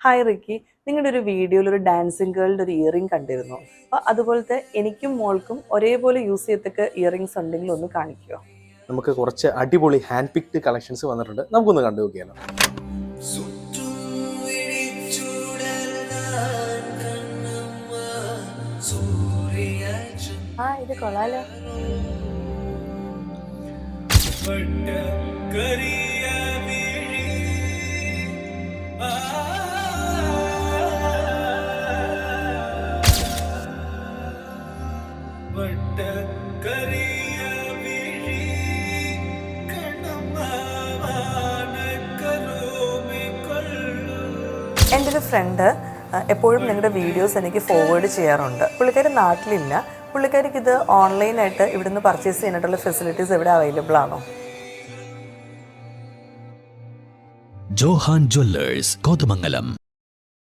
Hi Ricky, നിങ്ങളുടെ ഒരു വീഡിയോയിൽ ഒരു ഡാൻസിങ് ഗേളിൻ്റെ ഒരു ഇയറിംഗ് കണ്ടിരുന്നു. അപ്പോൾ അതുപോലത്തെ എനിക്കും മോൾക്കും ഒരേപോലെ യൂസ് ചെയ്യത്തക്ക ഇയറിംഗ്സ് ഉണ്ടെങ്കിൽ ഒന്ന് കാണിക്കുമോ? നമുക്ക് കുറച്ച് അടിപൊളി ഹാൻഡ് പിക്ഡ് കളക്ഷൻസ് വന്നിട്ടുണ്ട്. നമുക്കൊന്ന് കണ്ടു നോക്കിയാലോ. ഇത് കൊള്ളാലോ. എൻ്റെ ഒരു ഫ്രണ്ട് എപ്പോഴും നിങ്ങളുടെ വീഡിയോസ് എനിക്ക് ഫോർവേഡ് ചെയ്യാറുണ്ട്. പുള്ളിക്കാരി നാട്ടിലില്ല. പുള്ളിക്കാരിക്ക് ഇത് ഓൺലൈനായിട്ട് ഇവിടുന്ന് പർച്ചേസ് ചെയ്യാനായിട്ടുള്ള ഫെസിലിറ്റീസ് എവിടെ അവൈലബിൾ ആണോ? ജോഹാൻ ജ്വല്ലേഴ്സ്, കോതമംഗലം.